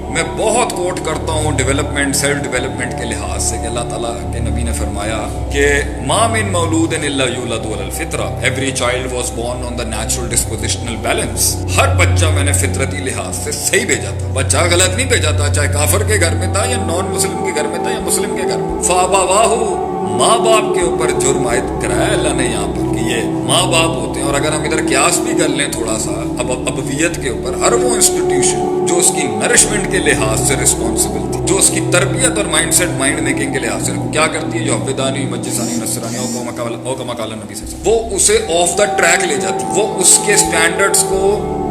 میں بہت کوٹ کرتا ہوں ڈیولپمنٹ، سیلف ڈیولپمنٹ کے لحاظ سے کہ اللہ تعالیٰ کے نبی نے فرمایا کہ ما من مولود الا یولد علی الفطرہ، every child was born on the natural dispositional balance. ہر بچہ میں نے فطرتی لحاظ سے صحیح بھیجا تھا، بچہ غلط نہیں بھیجا تھا، چاہے کافر کے گھر میں تھا یا نان مسلم کے گھر میں تھا یا مسلم کے گھر میں. فابواہ، ماں باپ کے اوپر جرم عائد کرایا اللہ نے یہاں پر کہ یہ ماں باپ ہوتے ہیں. اور اگر ہم ادھر قیاس بھی کر لیں تھوڑا سا ابویت کے اوپر، ہر وہ انسٹیٹیوشن جو اس کی نرشمنٹ کے لحاظ سے رسپانسبل تھی، جو اس کی تربیت اور مائنڈ سیٹ مائنڈ میکنگ کے لحاظ سے کیا کرتی ہے، جو حفیدانی مجلسانی نصرانی او کما قال نبی سے وہ اسے آف دا ٹریک لے جاتی، وہ اس کے سٹینڈرڈز کو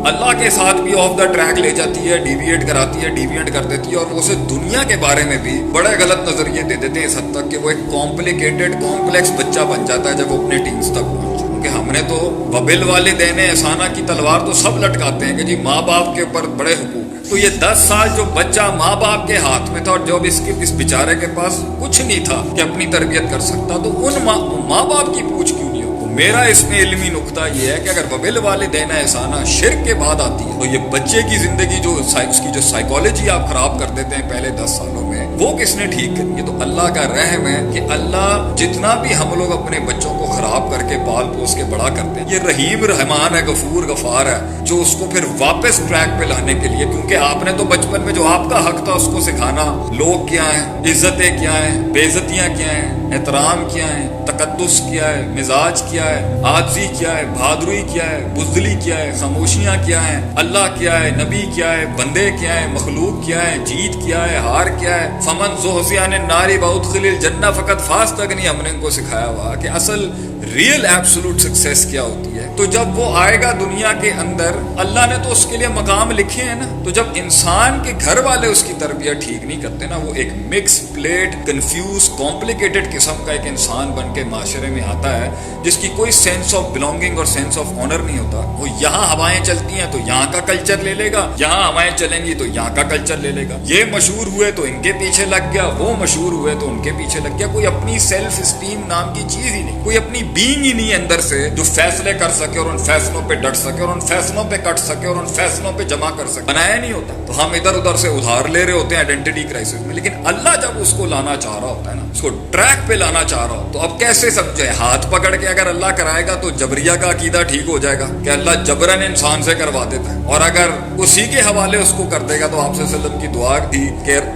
اللہ کے ساتھ بھی آف دا ٹریک لے جاتی ہے، ڈیویٹ کراتی ہے، ڈیویٹ کر دیتی ہے. اور وہ اسے دنیا کے بارے میں بھی بڑے غلط نظریے دے دیتے ہیں اس حد تک کہ وہ ایک کمپلیکیٹڈ کمپلیکس بچہ بن جاتا ہے جب وہ اپنے ٹینز تک پہنچے. کیونکہ ہم نے تو وبالوالدین احسانہ کی تلوار تو سب لٹکاتے ہیں کہ جی ماں باپ کے اوپر بڑے حقوق ہیں. تو یہ 10 سال جو بچہ ماں باپ کے ہاتھ میں تھا اور جب اس بیچارے کے پاس کچھ نہیں تھا کہ اپنی تربیت کر سکتا، تو ان ماں باپ کی پوچھ کیوں نہیں ہو. میرا اس میں علمی نقطہ یہ ہے کہ اگر وبالوالدین احسانہ شرک کے بعد آتی ہے تو یہ بچے کی زندگی جو اس کی جو سائیکالوجی آپ خراب کر دیتے ہیں پہلے 10 سالوں میں، وہ کس نے ٹھیک کرنی ہے؟ تو اللہ کا رحم ہے کہ اللہ جتنا بھی ہم لوگ اپنے بچوں کو خراب کر کے پال پوس کے بڑا کرتے ہیں، یہ رحیم رحمان ہے، غفور غفار ہے، جو اس کو پھر واپس ٹریک پہ لانے کے لیے، کیونکہ آپ نے تو بچپن میں جو آپ کا حق تھا اس کو سکھانا، لوگ کیا ہیں، عزتیں کیا ہیں، بے عزتیاں کیا ہیں، احترام کیا ہے، تقدس کیا ہے، مزاج کیا ہے، عاجزی کیا ہے، بہادری کیا ہے، بزدلی کیا ہے، خاموشیاں کیا ہیں، اللہ کیا ہے، نبی کیا ہے، بندے کیا ہے، مخلوق کیا ہے، جیت کیا ہے، ہار کیا ہے. فمن زحزح عن النار وادخل الجنہ فقد فاز تک نہیں ہم نے ان کو سکھایا ہوا کہ اصل ریئل ایبسولوٹ سکسیس کیا ہوتی ہے. تو جب وہ آئے گا دنیا کے اندر، اللہ نے تو اس کے لیے مقام لکھے ہیں نا. تو جب انسان کے گھر والے اس کی تربیت ٹھیک نہیں کرتے نا، وہ ایک مکس پلیٹ کنفیوز کمپلیکیٹڈ قسم کا ایک انسان بن کے معاشرے میں آتا ہے جس کی کوئی سینس آف بلونگنگ اور سینس آف آنر نہیں ہوتا. وہ یہاں ہوائیں چلتی ہیں تو یہاں کا کلچر لے لے گا، یہاں ہوائیں چلیں گی تو یہاں کا کلچر لے لے گا. یہ مشہور ہوئے تو ان کے پیچھے لگ گیا، وہ مشہور ہوئے تو ان کے پیچھے لگ گیا. کوئی اپنی سیلف اسٹیم نام کی چیز ہی نہیں، کوئی اپنی بینگ ہی نہیں اندر سے جو فیصلے کر سکے اور ان فیصلوں پہ ڈٹ سکے اور ان فیصلوں پہ کٹ سکے اور ان فیصلوں پہ جمع کر سکے. بنایا نہیں ہوتا. تو ہم ادھر ادھر سے ادھار لے رہے ہوتے ہیں آئیڈینٹی کرائسس میں. لیکن اللہ جب اس کو لانا چاہ رہا ہوتا ہے نا، اس کو ٹریک پہ لانا چاہ رہا ہو، تو اب کیسے سمجھے؟ ہاتھ پکڑ کے اگر اللہ کرائے گا تو جبریہ کا عقیدہ ٹھیک ہو جائے گا کہ اللہ جبرن انسان سے کروا دیتا ہے. اور اگر اسی کے حوالے اس کو کر دے گا تو آپ صلی اللہ علیہ وسلم کی دعا تھی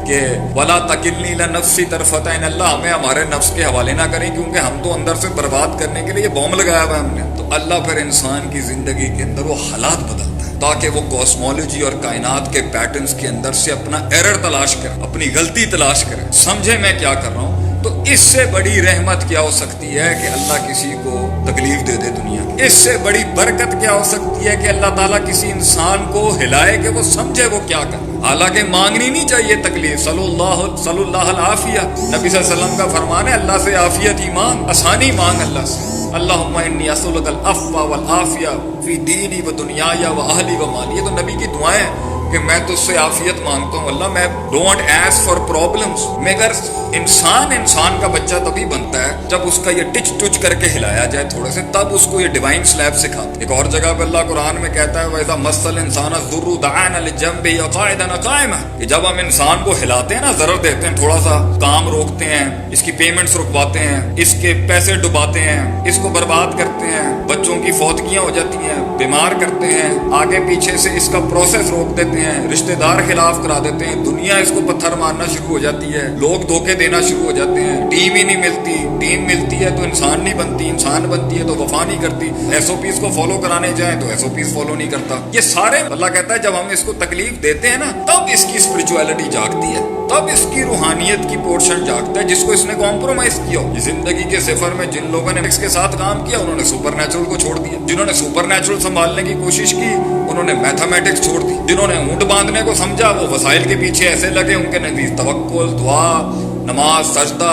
کہ ولا تکلنی الی نفسی طرفۃ عین، اللہ ہمیں ہمارے نفس کے حوالے نہ کریں کیونکہ ہم تو اندر سے برباد کرنے کے لیے بوم لگایا ہوا ہے ہم نے. تو اللہ پھر انسان کی زندگی کے اندر وہ حالات بدلتا ہے تاکہ وہ کاسمولوجی اور کائنات کے پیٹرنز کے اندر سے اپنا ایرر تلاش کرے، اپنی غلطی تلاش کرے. سمجھے میں کیا کر رہا ہوں؟ تو اس سے بڑی رحمت کیا ہو سکتی ہے کہ اللہ کسی کو تکلیف دے دے دنیا کی؟ اس سے بڑی برکت کیا ہو سکتی ہے کہ اللہ تعالیٰ کسی انسان کو ہلائے کہ وہ سمجھے وہ کیا کر. حالانکہ مانگنی نہیں چاہیے تکلیف. صلی اللہ العافیہ، نبی صلی اللہ علیہ وسلم کا فرمان ہے اللہ سے عافیت ہی مانگ، آسانی مانگ اللہ سے. اللہم انی اسألک العفو والعافیہ فی دینی و دنیای و اہلی و مالی. یہ تو نبی کی دعائیں ہیں کہ میں تو اس سے عافیت مانگتا ہوں اللہ، میں ڈونٹ ایسک فار پرابلمس. مگر انسان کا بچہ تبھی بنتا ہے جب اس کا یہ ٹچ ٹچ کر کے ہلایا جائے تھوڑے سے، تب اس کو یہ ڈیوائن سلیب سکھاتا ہے. ایک اور جگہ پہ اللہ قرآن میں کہتا ہے وَإِذَا مَسَّ الْإِنسَانَ الضُّرُّ دَعَانَا لِجَنبِهِ قَاعِدًا قَائِمًا، کہ جب ہم انسان کو ہلاتے ہیں نا، ضرر دیتے ہیں، تھوڑا سا کام روکتے ہیں، اس کی پیمنٹس رکواتے ہیں، اس کے پیسے ڈباتے ہیں، اس کو برباد کرتے ہیں، بچوں کی فوتگیاں ہو جاتی ہیں، بیمار کرتے ہیں، آگے پیچھے سے اس کا پروسیس روک دیتے ہیں، رشتہ دار خلاف کرا دیتے ہیں، دنیا اس کو پتھر مارنا شروع ہو جاتی ہے، لوگ دھوکے دینا شروع ہو جاتے ہیں، ٹیم ہی نہیں ملتی، ٹیم ملتی ہے تو انسان نہیں بنتی، انسان بنتی ہے تو وفا نہیں کرتی، ایس او پیز کو فالو کرانے جائیں تو ایس او پیز فالو نہیں کرتا. یہ سارے اللہ کہتا ہے جب ہم اس کو تکلیف دیتے ہیں نا، تب اس کی اسپرچویلٹی جاگتی ہے، تب اس کی روحانیت کی پورشن جاگتا ہے جس کو اس نے کمپرومائز کیا ہو. زندگی کے سفر میں جن لوگوں نے اس کے ساتھ کام کیا انہوں نے سپر نیچرل کو چھوڑ دیا، جنہوں نے سپر نیچرل سنبھالنے کی کوشش کی انہوں نے میتھمیٹکس چھوڑ دی، جنہوں نے اونٹ باندھنے کو سمجھا وہ وسائل کے پیچھے ایسے لگے، ان کے نزدیک توکل، دعا، نماز، سجدہ،